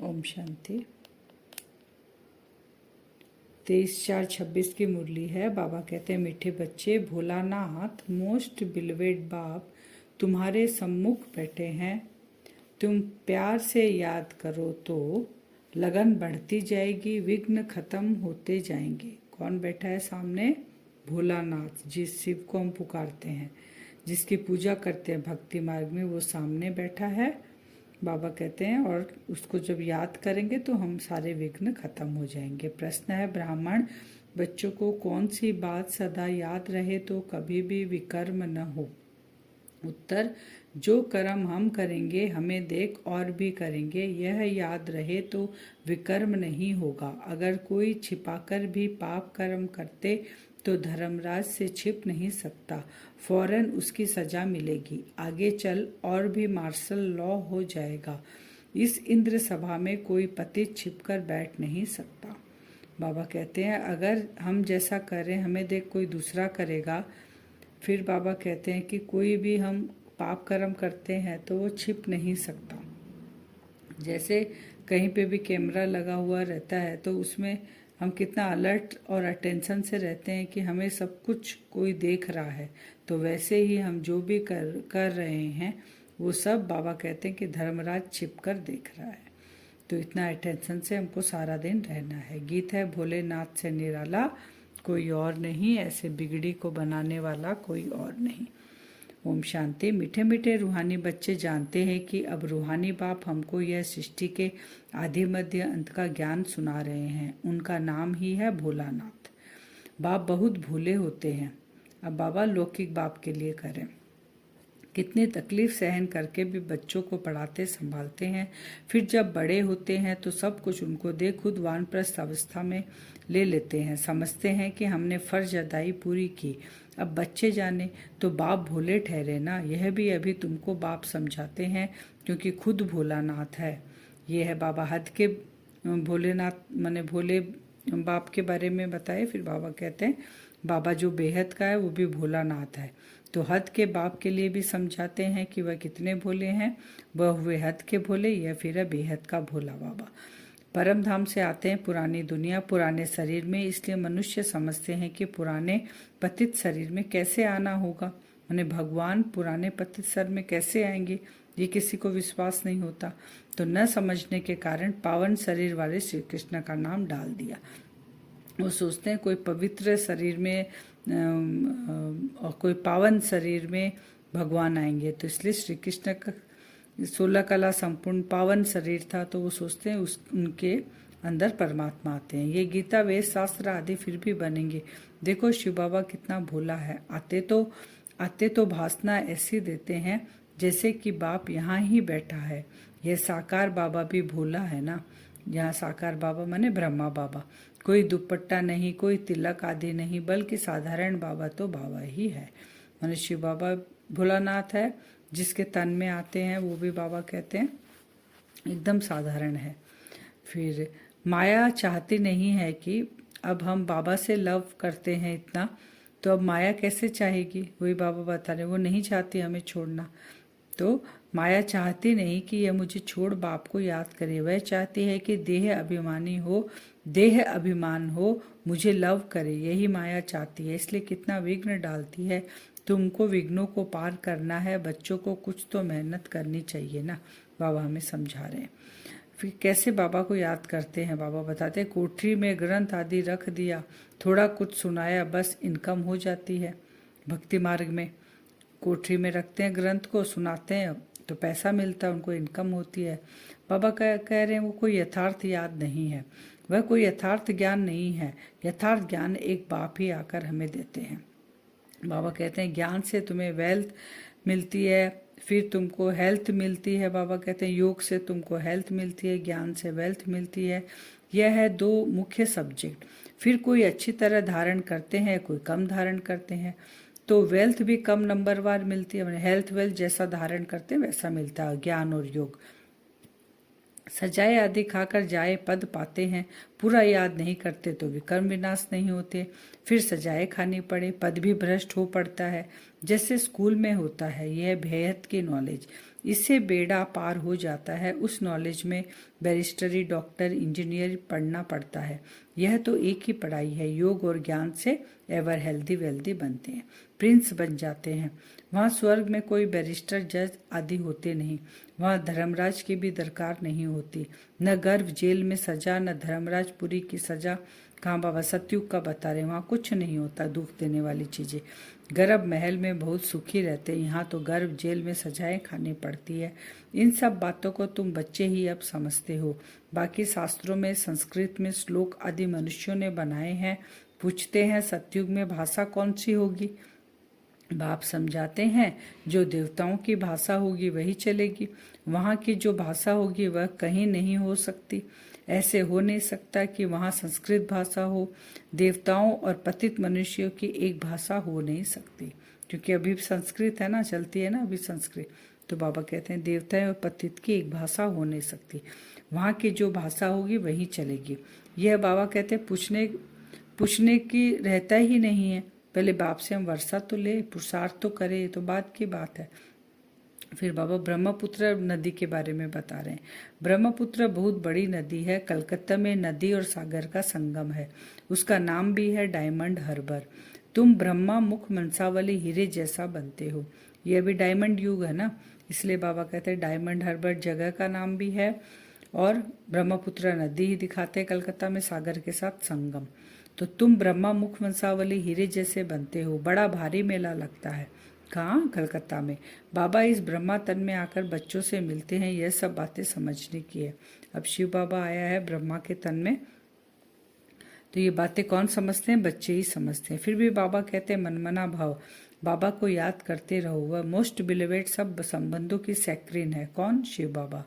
ओम शांति। 23/4/26 की मुरली है। बाबा कहते हैं, मीठे बच्चे, भोलानाथ मोस्ट बिलवेड बाप तुम्हारे सम्मुख बैठे हैं। तुम प्यार से याद करो तो लगन बढ़ती जाएगी, विघ्न खत्म होते जाएंगे। कौन बैठा है सामने? भोलानाथ, जिस शिव को हम पुकारते हैं, जिसकी पूजा करते हैं भक्ति मार्ग में, वो सामने बैठा है। बाबा कहते हैं, और उसको जब याद करेंगे तो हम सारे विघ्न खत्म हो जाएंगे। प्रश्न है, ब्राह्मण बच्चों को कौन सी बात सदा याद रहे तो कभी भी विकर्म न हो? उत्तर, जो कर्म हम करेंगे हमें देख और भी करेंगे, यह याद रहे तो विकर्म नहीं होगा। अगर कोई छिपाकर भी पाप कर्म करते तो धर्मराज से छिप नहीं सकता, फौरन उसकी सजा मिलेगी। आगे चल और भी मार्शल लॉ हो जाएगा। इस इंद्र सभा में कोई पतित छिपकर बैठ नहीं सकता। बाबा कहते हैं, अगर हम जैसा करें हमें देख कोई दूसरा करेगा। फिर बाबा कहते हैं कि कोई भी हम पाप कर्म करते हैं तो वो छिप नहीं सकता। जैसे कहीं पे भी कैमरा लगा हुआ रहता है तो उसमें हम कितना अलर्ट और अटेंशन से रहते हैं कि हमें सब कुछ कोई देख रहा है। तो वैसे ही हम जो भी कर रहे हैं वो सब बाबा कहते हैं कि धर्मराज छिप कर देख रहा है। तो इतना अटेंशन से हमको सारा दिन रहना है। गीत है, भोलेनाथ से निराला कोई और नहीं, ऐसे बिगड़ी को बनाने वाला कोई और नहीं। ओम शांति। मीठे मीठे रूहानी बच्चे जानते हैं कि अब रूहानी बाप हमको यह सृष्टि के आदि मध्य अंत का ज्ञान सुना रहे हैं। उनका नाम ही है भोलानाथ। बाप बहुत भोले होते हैं। अब बाबा लौकिक बाप के लिए करें। कितनी तकलीफ सहन करके भी बच्चों को पढ़ाते संभालते हैं। फिर जब बड़े होते हैं तो सब कुछ उनको दे खुद वानप्रस्थ अवस्था में ले लेते हैं। समझते हैं कि हमने फर्ज अदाई पूरी की, अब बच्चे जाने। तो बाप भोले ठहरे ना, यह भी अभी तुमको बाप समझाते हैं क्योंकि खुद भोलानाथ है। ये है बाबा हद के भोलेनाथ माने भोले बाप के बारे में बताए। फिर बाबा कहते हैं, बाबा जो बेहद का है वो भी भोलानाथ है। तो हद के बाप के लिए भी समझाते हैं कि वह कितने भोले हैं। वह हुए हद के भोले, या फिर है बेहद का भोला बाबा। परम धाम से आते हैं पुरानी दुनिया पुराने शरीर में, इसलिए मनुष्य समझते हैं कि पुराने पतित शरीर में कैसे आना होगा। माने भगवान पुराने पतित शरीर में कैसे आएंगे, ये किसी को विश्वास नहीं होता। तो न समझने के कारण पावन शरीर वाले श्री कृष्ण का नाम डाल दिया। वो सोचते हैं कोई पवित्र शरीर में और कोई पावन शरीर में भगवान आएंगे, तो इसलिए श्री कृष्ण का 16 कला संपूर्ण पावन शरीर था, तो वो सोचते हैं उनके अंदर परमात्मा आते हैं। ये गीता वेद शास्त्र आदि फिर भी बनेंगे। देखो शिव बाबा कितना भोला है। आते तो भाषणा ऐसी देते हैं जैसे कि बाप यहाँ ही बैठा है। यह साकार बाबा भी भोला है ना। यहाँ साकार बाबा माने ब्रह्मा बाबा। कोई दुपट्टा नहीं, कोई तिलक आदि नहीं, बल्कि साधारण बाबा तो बाबा ही है। माने शिव बाबा भोलानाथ है। जिसके तन में आते हैं वो भी बाबा कहते हैं एकदम साधारण है। फिर माया चाहती नहीं है कि अब हम बाबा से लव करते हैं इतना, तो अब माया कैसे चाहेगी? वही बाबा बता रहे, वो नहीं चाहती हमें छोड़ना। तो माया चाहती नहीं कि यह मुझे छोड़ बाप को याद करे। वह चाहती है कि देह अभिमान हो, मुझे लव करे। यही माया चाहती है, इसलिए कितना विघ्न डालती है। तुमको विघ्नों को पार करना है, बच्चों को कुछ तो मेहनत करनी चाहिए ना। बाबा हमें समझा रहे हैं। फिर कैसे बाबा को याद करते हैं? बाबा बताते हैं, कोठरी में ग्रंथ आदि रख दिया, थोड़ा कुछ सुनाया, बस इनकम हो जाती है। भक्ति मार्ग में कोठरी में रखते हैं ग्रंथ को, सुनाते हैं तो पैसा मिलता है, उनको इनकम होती है। बाबा कह रहे हैं वो कोई यथार्थ याद नहीं है, वह कोई यथार्थ ज्ञान नहीं है। यथार्थ ज्ञान एक बाप ही आकर हमें देते हैं। बाबा कहते हैं ज्ञान से तुम्हें वेल्थ मिलती है, फिर तुमको हेल्थ मिलती है। बाबा कहते हैं योग से तुमको हेल्थ मिलती है, ज्ञान से वेल्थ मिलती है। यह है दो मुख्य सब्जेक्ट। फिर कोई अच्छी तरह धारण करते हैं, कोई कम धारण करते हैं, तो वेल्थ भी कम नंबरवार मिलती है। हेल्थ वेल्थ जैसा धारण करते हैं वैसा मिलता है, ज्ञान और योग। सजाए आदि खाकर जाए पद पाते हैं, पूरा याद नहीं करते तो विकर्म विनाश नहीं होते। फिर सजाए खानी पड़े, पद भी भ्रष्ट हो पड़ता है, जैसे स्कूल में होता है। यह बेहद की नॉलेज, इससे बेड़ा पार हो जाता है। उस नॉलेज में बैरिस्टरी, डॉक्टर, इंजीनियर पढ़ना पड़ता है। यह तो एक ही पढ़ाई है। योग और ज्ञान से एवर हेल्दी वेल्दी बनते हैं, प्रिंस बन जाते हैं। वहाँ स्वर्ग में कोई बैरिस्टर, जज आदि होते नहीं। वहाँ धर्मराज की भी दरकार नहीं होती। न गर्भ जेल में सजा, न धर्मराजपुरी की सजा। कहाँ बाबा सतयुग का बता रहे, वहाँ कुछ नहीं होता दुख देने वाली चीजें। गर्भ महल में बहुत सुखी रहते, यहाँ तो गर्भ जेल में सजाएं खानी पड़ती है। इन सब बातों को तुम बच्चे ही अब समझते हो। बाकी शास्त्रों में, संस्कृत में श्लोक आदि मनुष्यों ने बनाए हैं। पूछते हैं सतयुग में भाषा कौन सी होगी? बाप समझाते हैं जो देवताओं की भाषा होगी वही चलेगी। वहाँ की जो भाषा होगी वह कहीं नहीं हो सकती। ऐसे हो नहीं सकता कि वहाँ संस्कृत भाषा हो। देवताओं और पतित मनुष्यों की एक भाषा हो नहीं सकती, क्योंकि अभी संस्कृत है ना, चलती है ना अभी संस्कृत। तो बाबा कहते हैं देवताएं और पतित की एक भाषा हो नहीं सकती। वहाँ की जो भाषा होगी वही चलेगी। यह बाबा कहते हैं पूछने की रहता ही नहीं है। पहले बाप से हम वर्षा तो ले, पुरुषार्थ तो करे, ये तो बात की बात है। फिर बाबा ब्रह्मपुत्र नदी के बारे में बता रहे हैं। ब्रह्मपुत्र बहुत बड़ी नदी है, कलकत्ता में नदी और सागर का संगम है। उसका नाम भी है डायमंड हार्बर। तुम ब्रह्मा मुख मनसावली हीरे जैसा बनते हो। ये अभी डायमंड युग है ना, इसलिए बाबा कहते हैं डायमंड हार्बर जगह का नाम भी है, और ब्रह्मपुत्र नदी ही दिखाते हैं कलकत्ता में सागर के साथ संगम। तो तुम ब्रह्मा मुख मनसावली हीरे जैसे बनते हो। बड़ा भारी मेला लगता है। कहाँ? कलकत्ता में। बाबा इस ब्रह्मा तन में आकर बच्चों से मिलते हैं। यह सब बातें समझने की है। अब शिव बाबा आया है ब्रह्मा के तन में, तो ये बातें कौन समझते हैं? बच्चे ही समझते हैं। फिर भी बाबा कहते हैं मनमना भाव, बाबा को याद करते रहो। वह मोस्ट बिलीवेड सब संबंधों की सैक्रिन है। कौन? शिव बाबा।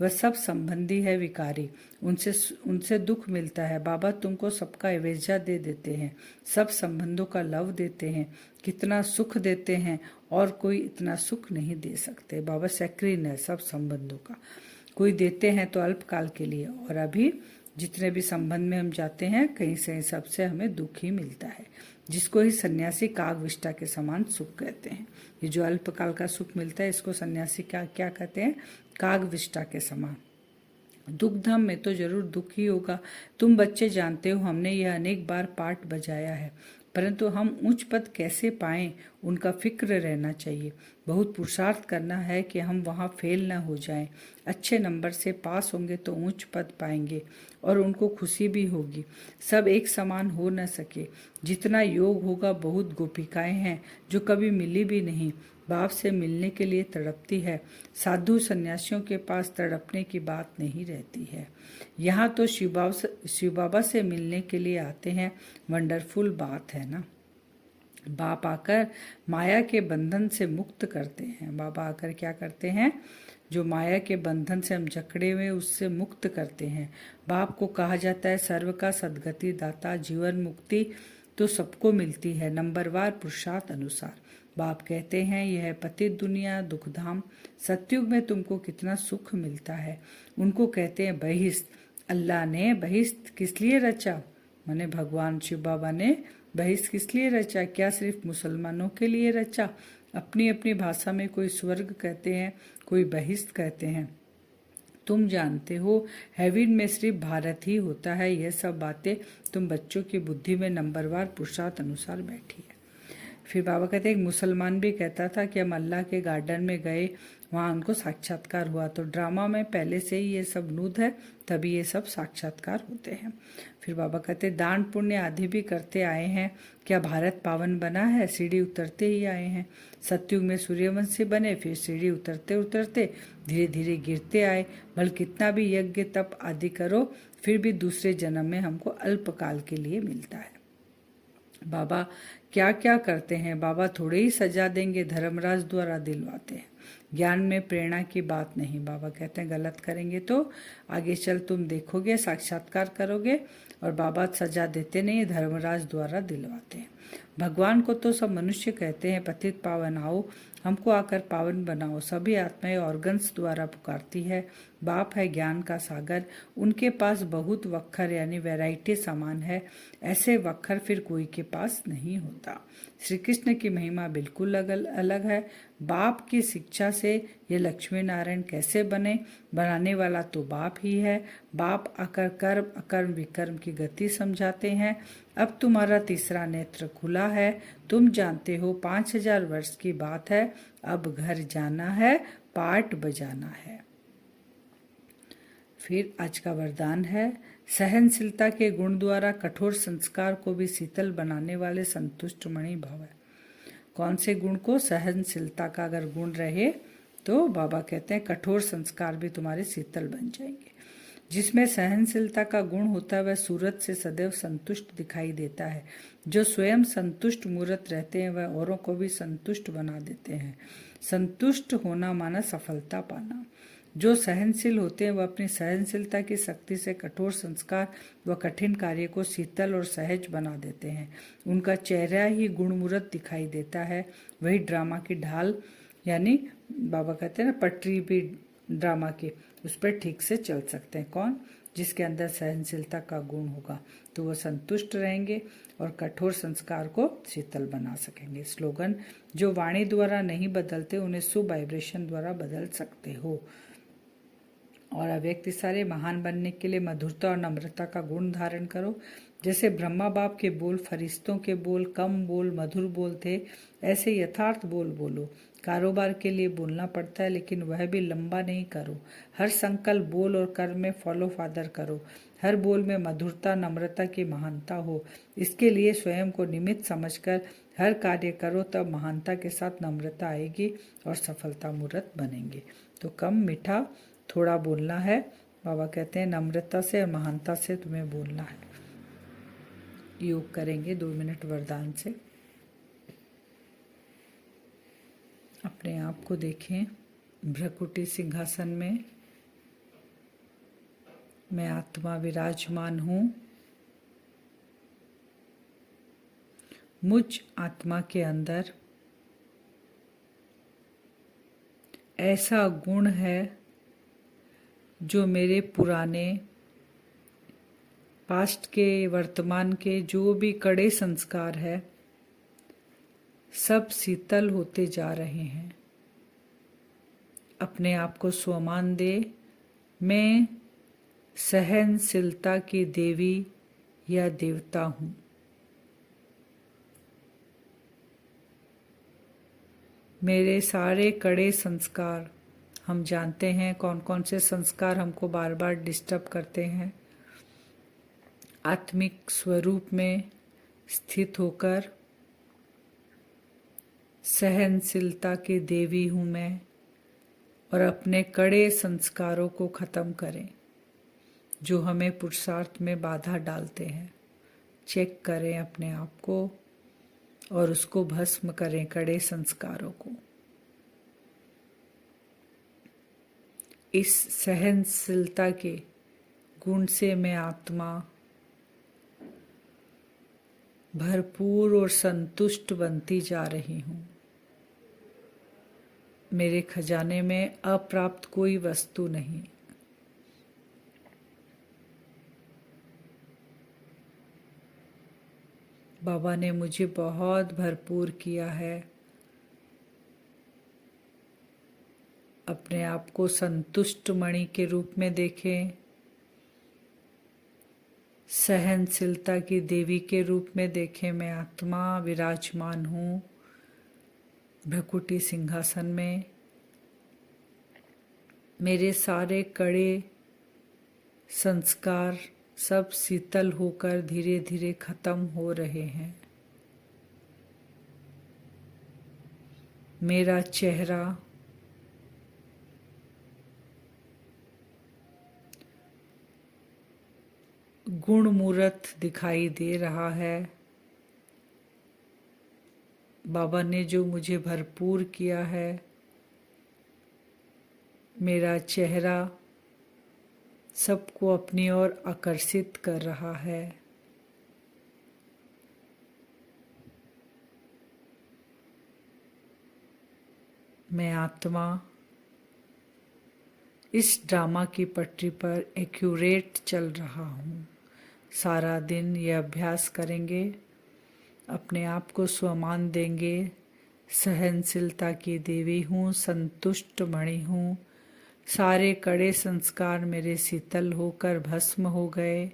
वह सब संबंधी है विकारी, उनसे दुख मिलता है। बाबा तुमको सबका एवेजा दे देते हैं, सब संबंधों का लव देते हैं, कितना सुख देते हैं, और कोई इतना सुख नहीं दे सकते। बाबा सैक्रिन है सब संबंधों का। कोई देते हैं तो अल्पकाल के लिए, और अभी जितने भी संबंध में हम जाते हैं कहीं से सबसे हमें दुख ही मिलता है, जिसको ही सन्यासी कागविष्टा के समान सुख कहते हैं। ये जो अल्पकाल का सुख मिलता है इसको सन्यासी क्या कहते हैं? कागविष्टा के समान। दुख धाम में तो जरूर दुख ही होगा। तुम बच्चे जानते हो, हमने यह अनेक बार पाठ बजाया है, परंतु हम उच्च पद कैसे पाएं उनका फिक्र रहना चाहिए। बहुत पुरुषार्थ करना है कि हम वहाँ फेल न हो जाएं। अच्छे नंबर से पास होंगे तो उच्च पद पाएंगे और उनको खुशी भी होगी। सब एक समान हो न सके। जितना योग होगा, बहुत गोपिकाएं हैं जो कभी मिली भी नहीं, बाप से मिलने के लिए तड़पती है। साधु सन्यासियों के पास तड़पने की बात नहीं रहती है। यहाँ तो शिव बाबा से मिलने के लिए आते हैं। वंडरफुल बात है ना। बाप आकर माया के बंधन से मुक्त करते हैं। बाबा आकर क्या करते हैं? जो माया के बंधन से हम जकड़े हुए उससे मुक्त करते हैं। बाप को कहा जाता है सर्व का सदगति दाता। जीवन मुक्ति तो सबको मिलती है, नंबरवार पुरुषार्थ अनुसार। बाप कहते हैं यह पतित दुनिया दुखधाम। सतयुग में तुमको कितना सुख मिलता है। उनको कहते हैं बहिष्त। अल्लाह ने बहिष्त किस लिए रचा? माने भगवान शिव बाबा ने बहिष्त किस लिए रचा? क्या सिर्फ मुसलमानों के लिए रचा? अपनी अपनी भाषा में कोई स्वर्ग कहते हैं, कोई बहिष्त कहते हैं। तुम जानते हो हेवन में सिर्फ भारत ही होता है। यह सब बातें तुम बच्चों की बुद्धि में नंबरवार पुरुषार्थ अनुसार बैठी है। फिर बाबा कहते हैं एक मुसलमान भी कहता था कि हम अल्लाह के गार्डन में गए, वहाँ उनको साक्षात्कार हुआ। तो ड्रामा में पहले से ही ये सब नूद है, तभी ये सब साक्षात्कार होते हैं। फिर बाबा कहते हैं दान पुण्य आदि भी करते आए हैं। क्या भारत पावन बना है? सीढ़ी उतरते ही आए हैं। सतयुग में सूर्यवंशी बने, फिर सीढ़ी उतरते उतरते धीरे धीरे गिरते आए। भले कितना भी यज्ञ तप आदि करो, फिर भी दूसरे जन्म में हमको अल्पकाल के लिए मिलता है। बाबा क्या क्या करते हैं? बाबा थोड़े ही सजा देंगे, धर्मराज द्वारा दिलवाते हैं। ज्ञान में प्रेरणा की बात नहीं। बाबा कहते हैं गलत करेंगे तो आगे चल तुम देखोगे, साक्षात्कार करोगे, और बाबा सजा देते नहीं, धर्मराज द्वारा दिलवाते हैं। भगवान को तो सब मनुष्य कहते हैं, पतित पावन आओ, हमको आकर पावन बनाओ। सभी आत्माएं ऑर्गन्स द्वारा पुकारती है। बाप है ज्ञान का सागर, उनके पास बहुत वक्खर यानी वैरायटी सामान है। ऐसे वक्खर फिर कोई के पास नहीं होता। श्री कृष्ण की महिमा बिल्कुल अलग है। बाप की शिक्षा से ये लक्ष्मी नारायण कैसे बने? बनाने वाला तो बाप ही है। बाप आकर कर्म अकर्म विकर्म की गति समझाते हैं। अब तुम्हारा तीसरा नेत्र खुला है। तुम जानते हो 5000 वर्ष की बात है। अब घर जाना है, पाठ बजाना है। फिर आज का वरदान है, सहनशीलता के गुण द्वारा कठोर संस्कार को भी शीतल बनाने वाले संतुष्ट मणि भव है। कौन से गुण को? सहनशीलता का अगर गुण रहे तो बाबा कहते हैं कठोर संस्कार भी तुम्हारे शीतल बन जाएंगे। जिसमें सहनशीलता का गुण होता है वह सूरत से सदैव संतुष्ट दिखाई देता है। जो स्वयं संतुष्ट मूर्त रहते हैं वह औरों को भी संतुष्ट बना देते हैं। संतुष्ट होना माना सफलता पाना। जो सहनशील होते हैं वह अपनी सहनशीलता की शक्ति से कठोर संस्कार व कठिन कार्य को शीतल और सहज बना देते हैं। उनका चेहरा ही गुणमूर्त दिखाई देता है। वही ड्रामा की ढाल यानी बाबा कहते हैं ना पटरी भी ड्रामा की, उस पर ठीक से चल सकते हैं। कौन? जिसके अंदर सहनशीलता का गुण होगा तो वह संतुष्ट रहेंगे और कठोर संस्कार को शीतल बना सकेंगे। स्लोगन, जो वाणी द्वारा नहीं बदलते उन्हें शुभ वाइब्रेशन द्वारा बदल सकते हो। और अव्यक्त सारे महान बनने के लिए मधुरता और नम्रता का गुण धारण करो। जैसे ब्रह्मा बाप के बोल फरिश्तों के बोल कम बोल मधुर बोल थे, ऐसे यथार्थ बोल बोलो। कारोबार के लिए बोलना पड़ता है लेकिन वह भी लंबा नहीं करो। हर संकल्प बोल और कर्म में फॉलो फादर करो। हर बोल में मधुरता नम्रता की महानता हो। इसके लिए स्वयं को निमित्त समझकर हर कार्य करो, तब महानता के साथ नम्रता आएगी और सफलता मूर्त बनेंगे। तो कम मीठा थोड़ा बोलना है। बाबा कहते हैं नम्रता से और महानता से तुम्हें बोलना है। योग करेंगे 2 मिनट वरदान से। अपने आप को देखें भ्रकुटी सिंहासन में। मैं आत्मा विराजमान हूँ। मुझ आत्मा के अंदर ऐसा गुण है जो मेरे पुराने पास्ट के वर्तमान के जो भी कड़े संस्कार है सब शीतल होते जा रहे हैं। अपने आप को स्वमान दे। मैं सहनशीलता की देवी या देवता हूँ। मेरे सारे कड़े संस्कार, हम जानते हैं कौन कौन से संस्कार हमको बार बार डिस्टर्ब करते हैं। आत्मिक स्वरूप में स्थित होकर सहनशीलता की देवी हूँ मैं, और अपने कड़े संस्कारों को खत्म करें जो हमें पुरुषार्थ में बाधा डालते हैं। चेक करें अपने आप को और उसको भस्म करें, कड़े संस्कारों को। इस सहनशीलता के गुण से मैं आत्मा भरपूर और संतुष्ट बनती जा रही हूँ। मेरे खजाने में अप्राप्त कोई वस्तु नहीं। बाबा ने मुझे बहुत भरपूर किया है। अपने आप को संतुष्ट मणि के रूप में देखें, सहनशीलता की देवी के रूप में देखें। मैं आत्मा विराजमान हूँ भ्रकुटी सिंहासन में। मेरे सारे कड़े संस्कार सब शीतल होकर धीरे धीरे खत्म हो रहे हैं। मेरा चेहरा गुणमूर्त दिखाई दे रहा है। बाबा ने जो मुझे भरपूर किया है, मेरा चेहरा सबको अपनी ओर आकर्षित कर रहा है। मैं आत्मा इस ड्रामा की पटरी पर एक्यूरेट चल रहा हूँ। सारा दिन ये अभ्यास करेंगे, अपने आप को स्वमान देंगे। सहनशीलता की देवी हूँ, संतुष्ट मणि हूँ। सारे कड़े संस्कार मेरे शीतल होकर भस्म हो गए।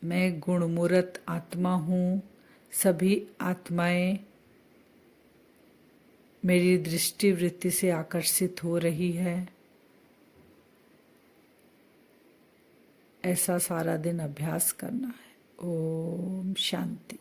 मैं गुणमूर्त आत्मा हूँ। सभी आत्माएं मेरी दृष्टि वृत्ति से आकर्षित हो रही है। ऐसा सारा दिन अभ्यास करना है। ओम शांति।